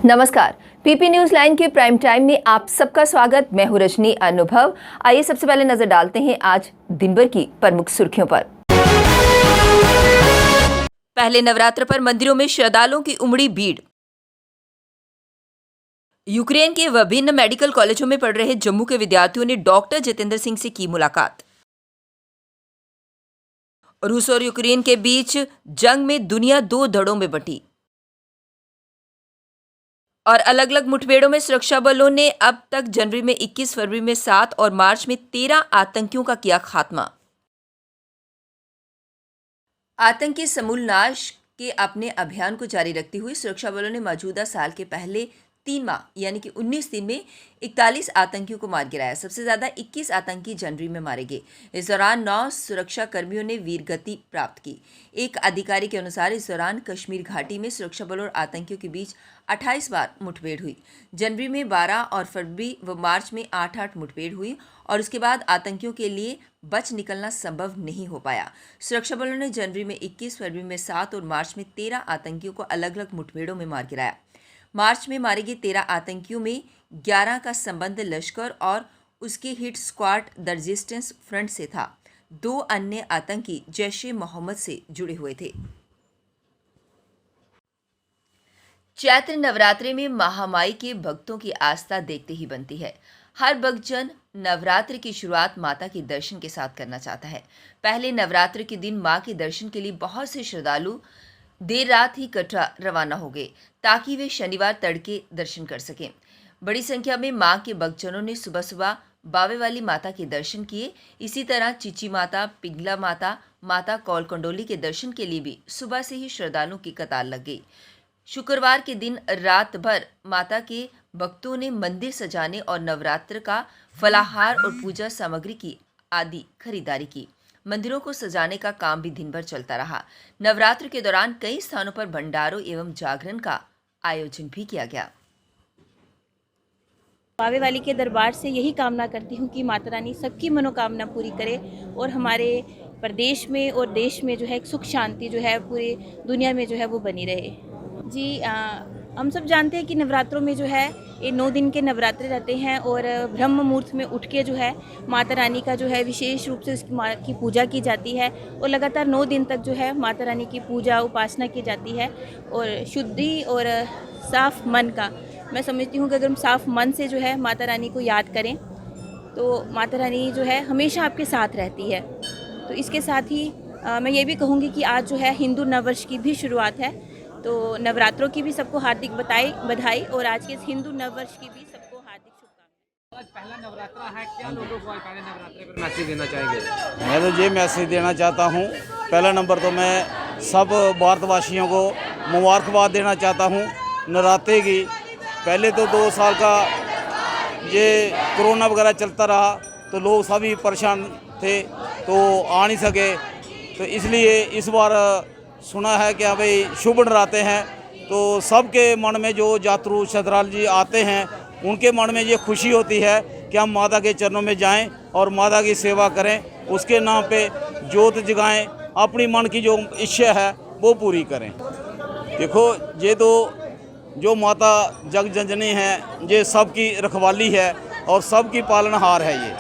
नमस्कार, PP news line के prime time में आप सबका स्वागत। मैं हूं रजनी अनुभव। आइए सबसे पहले नजर डालते हैं आज दिन भर की प्रमुख सुर्खियों पर। पहले नवरात्र पर मंदिरों में श्रद्धालुओं की उमड़ी भीड़। यूक्रेन के विभिन्न मेडिकल कॉलेजों में पढ़ रहे जम्मू के विद्यार्थियों ने डॉक्टर जितेंद्र सिंह से की मुलाकात। रूस और यूक्रेन के बीच जंग में दुनिया दो धड़ों में बंटी और अलग अलग मुठभेड़ों में सुरक्षा बलों ने अब तक जनवरी में 21, फरवरी में 7 और मार्च में 13 आतंकियों का किया खात्मा। आतंकी समूल नाश के अपने अभियान को जारी रखते हुए सुरक्षा बलों ने मौजूदा साल के पहले 3 माह यानी कि 19 दिन में 41 आतंकियों को मार गिराया। सबसे ज्यादा 21 आतंकी जनवरी में मारे गए। इस दौरान 9 सुरक्षा कर्मियों ने वीरगति प्राप्त की। एक अधिकारी के अनुसार इस दौरान कश्मीर घाटी में सुरक्षा बलों और आतंकियों के बीच 28 बार मुठभेड़ हुई। जनवरी में 12 और फरवरी व मार्च में 8 मुठभेड़ हुई और उसके बाद आतंकियों के लिए बच निकलना संभव नहीं हो पाया। सुरक्षा बलों ने जनवरी में 21, फरवरी में 7 और मार्च में 13 आतंकियों को अलग अलग मुठभेड़ों में मार गिराया। मार्च में मारे गए 13 आतंकियों में 11 का संबंध लश्कर और उसके hit squad the resistance front से था। 2 अन्य आतंकी जैश-ए-मोहम्मद से जुड़े हुए थे। चैत्र नवरात्रि में महामाई के भक्तों की आस्था देखते ही बनती है। हर भक्तजन नवरात्र की शुरुआत माता के दर्शन के साथ करना चाहता है। पहले नवरात्र के दिन मां के दर्शन के लिए बहुत से श्रद्धालु देर रात ही कटरा रवाना हो गए ताकि वे शनिवार तड़के दर्शन कर सकें। बड़ी संख्या में मां के भक्तजनों ने सुबह सुबह बावे वाली माता के दर्शन किए। इसी तरह चिची माता, पिंगला माता, माता कौल कंडोली के दर्शन के लिए भी सुबह से ही श्रद्धालुओं की कतार लग गई। शुक्रवार के दिन रात भर माता के भक्तों ने मंदिर सजाने और नवरात्र का फलाहार और पूजा सामग्री की आदि खरीदारी की। मंदिरों को सजाने का काम भी दिन भर चलता रहा। नवरात्र के दौरान कई स्थानों पर भंडारों एवं जागरण का आयोजन भी किया गया। बावे वाली के दरबार से यही कामना करती हूँ कि माता रानी सबकी मनोकामना पूरी करे और हमारे प्रदेश में और देश में जो है सुख शांति जो है पूरी दुनिया में जो है वो बनी रहे। जी हम सब जानते हैं कि नवरात्रों में जो है ये 9 दिन के नवरात्रे रहते हैं और ब्रह्म मुहूर्त में उठ के जो है माता रानी का जो है विशेष रूप से उसकी माँ की पूजा की जाती है और लगातार 9 दिन तक जो है माता रानी की पूजा उपासना की जाती है। और शुद्धि और साफ मन का मैं समझती हूँ कि अगर हम साफ मन से जो है माता रानी को याद करें तो माता रानी जो है हमेशा आपके साथ रहती है। तो इसके साथ ही मैं ये भी कहूँगी कि आज जो है हिंदू नववर्ष की भी शुरुआत है, तो नवरात्रों की भी सबको हार्दिक बधाई और आज के इस हिंदू नववर्ष की भी सबको हार्दिक शुभकामनाएं। आज पहला नवरात्रा है, क्या लोगों को आज पहले नवरात्रे पर मैसेज देना चाहेंगे? मैं तो ये मैसेज देना चाहता हूँ। पहला नंबर तो मैं सब भारतवासियों को मुबारकबाद देना चाहता हूँ नवरात्रे की। पहले तो 2 साल का ये कोरोना वगैरह चलता रहा तो लोग सभी परेशान थे तो आ नहीं सके, तो इसलिए इस बार सुना है कि हाँ भाई शुभ नराते हैं तो सबके मन में जो यात्रु श्रद्धालु जी आते हैं उनके मन में ये खुशी होती है कि हम माता के चरणों में जाएं और माता की सेवा करें, उसके नाम पे जोत जगाएं, अपनी मन की जो इच्छा है वो पूरी करें। देखो ये तो जो माता जग जननी है ये सबकी रखवाली है और सबकी पालनहार है ये,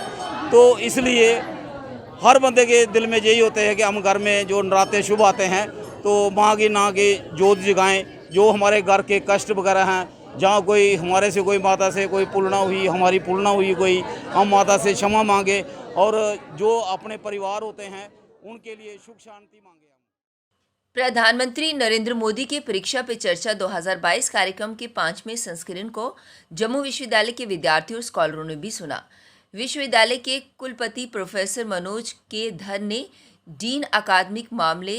तो इसलिए हर बंदे के दिल में यही होते हैं कि हम घर में जो नराते शुभ आते हैं तो माँ की ना की जोत जगाएं। जो हमारे घर के कष्ट वगैरह हैं, जहाँ कोई हमारे से कोई माता से कोई पुलना हुई, हमारी पुलना हुई कोई, हम माता से क्षमा मांगे और जो अपने परिवार होते हैं उनके लिए सुख शांति मांगे। प्रधानमंत्री नरेंद्र मोदी के परीक्षा पे चर्चा 2022 कार्यक्रम के 5वें संस्करण को जम्मू विश्वविद्यालय के विद्यार्थियों और स्कॉलरों ने भी सुना। विश्वविद्यालय के कुलपति प्रोफेसर मनोज के धर ने डीन अकादमिक मामले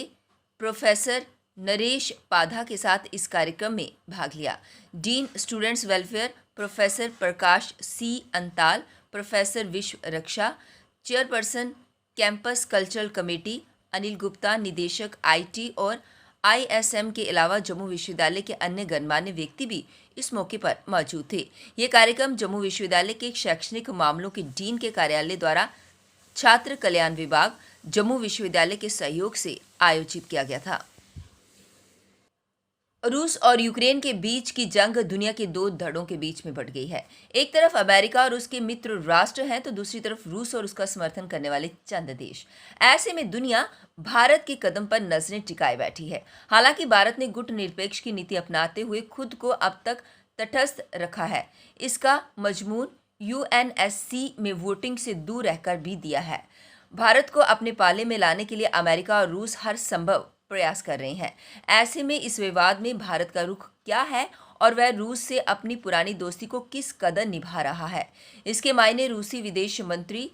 प्रोफेसर नरेश पाधा के साथ इस कार्यक्रम में भाग लिया। Dean students welfare professor Prakash C Antal, professor Vishwa Raksha, chairperson campus cultural committee Anil Gupta, निदेशक आईटी और आईएसएम के अलावा जम्मू विश्वविद्यालय के अन्य गणमान्य व्यक्ति भी इस मौके पर मौजूद थे। ये कार्यक्रम जम्मू विश्वविद्यालय के शैक्षणिक मामलों के डीन के कार्यालय द्वारा छात्र कल्याण विभाग जम्मू विश्वविद्यालय के सहयोग से आयोजित किया गया था। रूस और यूक्रेन के बीच की जंग दुनिया के दो धड़ों के बीच में बढ़ गई है। एक तरफ अमेरिका और उसके मित्र राष्ट्र हैं तो दूसरी तरफ रूस और उसका समर्थन करने वाले चंद देश। ऐसे में दुनिया भारत के कदम पर नजरें टिकाए बैठी है। हालांकि भारत ने गुटनिरपेक्ष की नीति अपनाते हुए खुद को अब तक तटस्थ रखा है। इसका मजमून यूएनएससी में वोटिंग से दूर रहकर भी दिया है। भारत को अपने पाले में लाने के लिए अमेरिका और रूस हर संभव प्रयास कर रहे हैं। ऐसे में इस विवाद में भारत का रुख क्या है और वह रूस से अपनी पुरानी दोस्ती को किस कदर निभा रहा है, इसके मायने रूसी विदेश मंत्री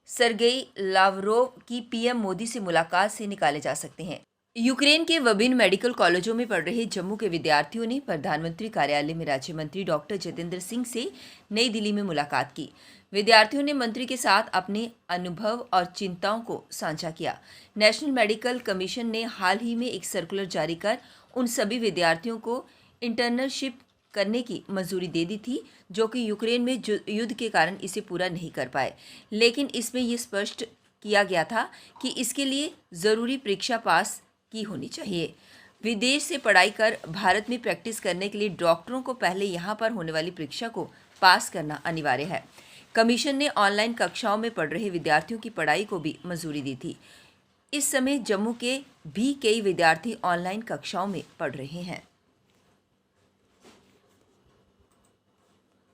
सरगेई लावरोव की पीएम मोदी से मुलाकात से निकाले जा सकते हैं। यूक्रेन के विभिन्न मेडिकल कॉलेजों में पढ़ रहे जम्मू के विद्यार्थियों ने प्रधानमंत्री कार्यालय में राज्य मंत्री डॉक्टर जितेंद्र सिंह से नई दिल्ली में मुलाकात की। विद्यार्थियों ने मंत्री के साथ अपने अनुभव और चिंताओं को साझा किया। नेशनल मेडिकल कमीशन ने हाल ही में एक सर्कुलर जारी कर उन सभी विद्यार्थियों को इंटर्नशिप करने की मंजूरी दे दी थी जो कि यूक्रेन में युद्ध के कारण इसे पूरा नहीं कर पाए, लेकिन इसमें यह स्पष्ट किया गया था कि इसके लिए ज़रूरी परीक्षा पास की होनी चाहिए। विदेश से पढ़ाई कर भारत में प्रैक्टिस करने के लिए डॉक्टरों को पहले यहाँ पर होने वाली परीक्षा को पास करना अनिवार्य है। कमीशन ने ऑनलाइन कक्षाओं में पढ़ रहे विद्यार्थियों की पढ़ाई को भी मंजूरी दी थी। इस समय जम्मू के भी कई विद्यार्थी ऑनलाइन कक्षाओं में पढ़ रहे हैं।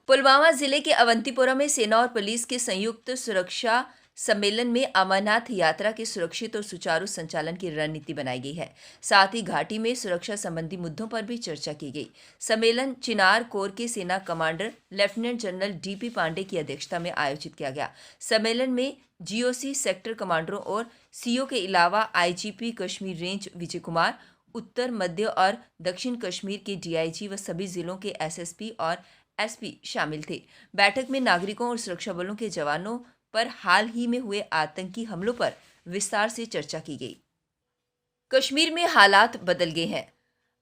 पुलवामा जिले के अवंतीपोरा में सेना और पुलिस के संयुक्त सुरक्षा सम्मेलन में अमरनाथ यात्रा के सुरक्षित और सुचारू संचालन की रणनीति बनाई गई है। साथ ही घाटी में सुरक्षा संबंधी मुद्दों पर भी चर्चा की गई। सम्मेलन चिनार कोर के सेना commander lieutenant general DP Pandey की अध्यक्षता में आयोजित किया गया। सम्मेलन में जीओसी सेक्टर कमांडरों और सीओ के अलावा आईजीपी कश्मीर रेंज विजय कुमार, उत्तर मध्य और दक्षिण कश्मीर के डीआईजी व सभी जिलों के एसएसपी और एसपी शामिल थे। बैठक में नागरिकों और सुरक्षा बलों के जवानों पर हाल ही में हुए आतंकी हमलों पर विस्तार से चर्चा की गई। कश्मीर में हालात बदल गए हैं।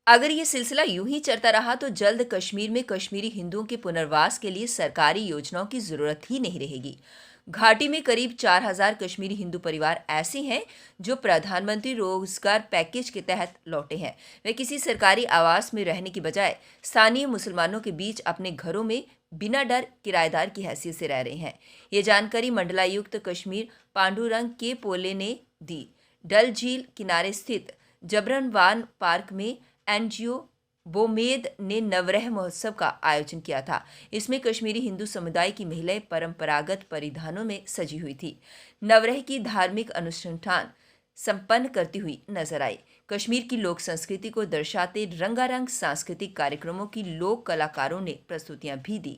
अगर ये सिलसिला यूं ही चलता रहा तो जल्द कश्मीर में कश्मीरी हिंदुओं के पुनर्वास के लिए सरकारी योजनाओं की जरूरत ही नहीं रहेगी। घाटी में करीब 4000 कश्मीरी हिंदू परिवार ऐसे हैं जो प्रधानमंत्री रोजगार पैकेज के तहत लौटे हैं। वे किसी सरकारी आवास में रहने की बजाय स्थानीय मुसलमानों के बीच अपने घरों में बिना डर किराएदार की हैसियत से रह रहे हैं। ये जानकारी मंडलायुक्त कश्मीर पांडुरंग के पोले ने दी। डल झील किनारे स्थित जबरनवान पार्क में एनजीओ बोमेद ने नवरेह महोत्सव का आयोजन किया था। इसमें कश्मीरी हिंदू समुदाय की महिलाएं परंपरागत परिधानों में सजी हुई थी। नवरेह की धार्मिक अनुष्ठान संपन्न करती हुई नजर आई। कश्मीर की लोक संस्कृति को दर्शाते रंगारंग सांस्कृतिक कार्यक्रमों की लोक कलाकारों ने प्रस्तुतियां भी दी।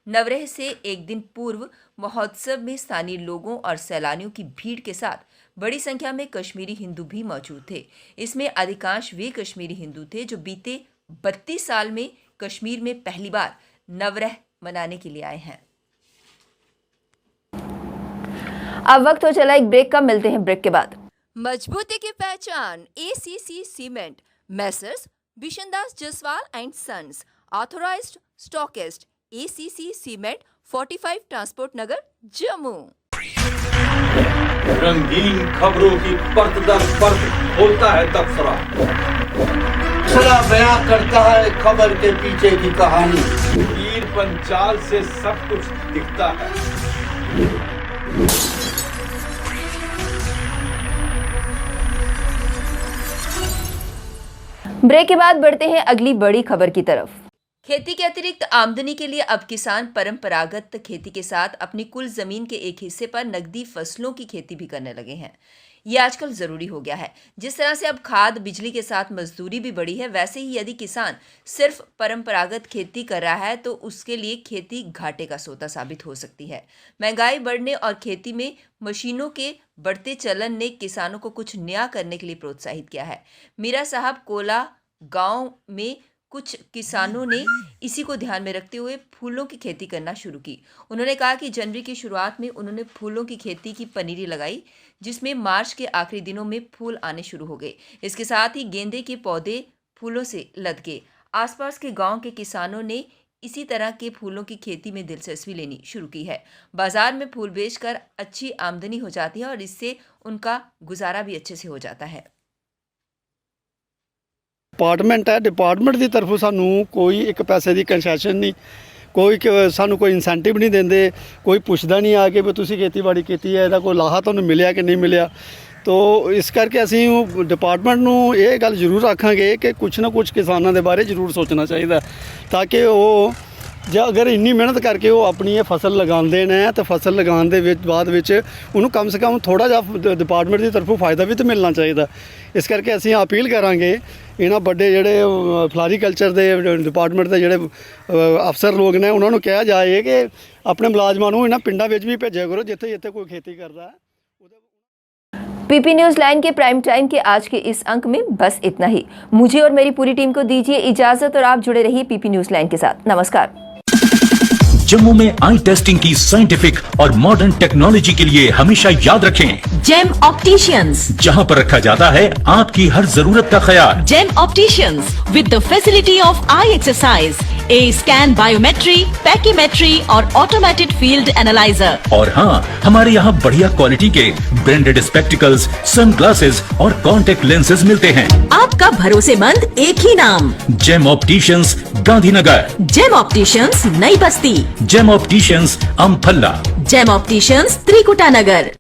नवरेह से एक दिन पूर्व महोत्सव में स्थानीय लोगों और सैलानियों की भीड़ के साथ बड़ी संख्या में कश्मीरी हिंदू भी मौजूद थे। इसमें अधिकांश वे कश्मीरी हिंदू थे जो बीते 32 साल में कश्मीर में पहली बार नवरेह मनाने के लिए आए हैं। अब वक्त हो चला एक ब्रेक का, मिलते हैं ब्रेक के बाद। मजबूती की पहचान ACC cement, messrs Bishandas Jaswal and sons, authorised stockist, ACC cement, 45 transport Nagar, Jammu. रंगीन खबरों की परत दर परत होता है तबसरा, सरा बयां करता है खबर के पीछे की कहानी। तीर पंचाल से सब कुछ दिखता है। ब्रेक के बाद बढ़ते हैं अगली बड़ी खबर की तरफ। खेती के अतिरिक्त आमदनी के लिए अब किसान परंपरागत खेती के साथ अपनी कुल जमीन के एक हिस्से पर नकदी फसलों की खेती भी करने लगे हैं। ये आजकल जरूरी हो गया है। जिस तरह से अब खाद बिजली के साथ मजदूरी भी बढ़ी है, वैसे ही यदि किसान सिर्फ परंपरागत खेती कर रहा है तो उसके लिए खेती घाटे का सौदा साबित हो सकती है। महंगाई बढ़ने और खेती में मशीनों के बढ़ते चलन ने किसानों को कुछ नया करने के लिए प्रोत्साहित किया है। मीरा साहब कोला गांव में कुछ किसानों ने इसी को ध्यान में रखते हुए फूलों की खेती करना शुरू की। उन्होंने कहा कि जनवरी की शुरुआत में उन्होंने फूलों की खेती की पनीरी लगाई, जिसमें मार्च के आखिरी दिनों में फूल आने शुरू हो गए। इसके साथ ही गेंदे के पौधे फूलों से लद गए। आसपास के गांव के किसानों ने इसी तरह के फूलों की खेती में दिलचस्पी लेनी शुरू की है। बाजार में फूल बेचकर अच्छी आमदनी हो जाती है और इससे उनका गुजारा भी अच्छे से हो जाता है। डिपार्टमेंट है, डिपार्टमेंट की तरफों सानू कोई एक पैसे की कंसैशन नहीं, कोई सानू कोई इंसेंटिव नहीं देंदे, कोई पुछदा नहीं आके भी तुसीं खेतीबाड़ी कीती है, इहदा कोई लाहा तुहानू मिलिया कि नहीं मिलिया। तो इस करके असीं डिपार्टमेंट नू ये गल जरूर आखांगे कि कुछ ना कुछ किसानों के बारे जरूर सोचना चाहिए, ताकि वो जे अगर इन्नी मेहनत करके वो अपनी ये फसल लगाते हैं तो फसल लगाने के बाद उन्होंने कम से कम थोड़ा जिहा डिपार्टमेंट की तरफों फ़ायदा भी तो मिलना चाहिए। इस करके असीं अपील करांगे इन्हां बड़े जिहड़े फ्लारीकल्चर के डिपार्टमेंट के जिहड़े अफसर लोग ने उन्होंने कहा जाए कि अपने मुलाजमां नूं इन्हां पिंडां विच भी भेजिया करो जिथे जिथे कोई खेती करता है। पीपी न्यूज़ लाइन के प्राइम टाइम के आज के इस अंक में बस इतना ही। मुझे और मेरी पूरी टीम को दीजिए इजाजत और आप जुड़े रहिए पीपी न्यूज़ लाइन के साथ। नमस्कार। जम्मू में आई टेस्टिंग की साइंटिफिक और मॉडर्न टेक्नोलॉजी के लिए हमेशा याद रखें जेम ऑप्टिशियंस, जहां पर रखा जाता है आपकी हर जरूरत का ख्याल। Gem opticians with the facility of eye exercise, A scan, biometry, pachymetry और ऑटोमेटेड फील्ड एनालाइजर। और हाँ, हमारे यहाँ बढ़िया क्वालिटी के ब्रांडेड स्पेक्टिकल्स, सनग्लासेस और कॉन्टेक्ट लेंसेज मिलते हैं। आपका भरोसेमंद एक ही नाम, Gem opticians, Gandhinagar. Gem opticians, Nai Basti. Gem opticians, Amphalla. Gem opticians, Trikuta नगर।